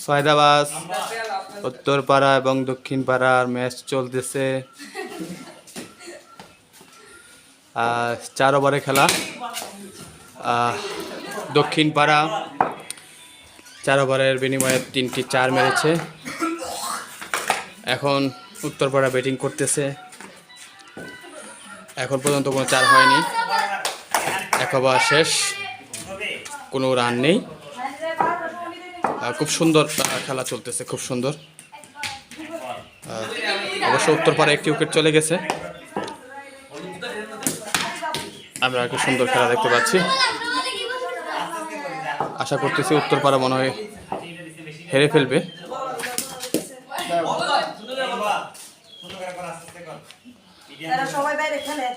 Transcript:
সয়দাবাজ উত্তরপাড়া এবং দক্ষিণপাড়ার ম্যাচ চলতেছে। 4 ওভারে খেলা। দক্ষিণপাড়া 4 ওভারের বিনিময়ে 3টি 4 মেরেছে। এখন উত্তরপাড়া ব্যাটিং করতেছে। এখন পর্যন্ত কোনো 4 হয়নি। 1 ওভার শেষ, কোনো রান নেই। খুব সুন্দর খেলা চলতেছে, খুব সুন্দর। অবশ্য উত্তরপাড়া একটি উইকেট চলে গেছে। আমরা খুব সুন্দর খেলা দেখতে পাচ্ছি। আশা করতেছি উত্তরপাড়া মনে হয় হেরে ফেলবে। সবাই বাইরে খেলে।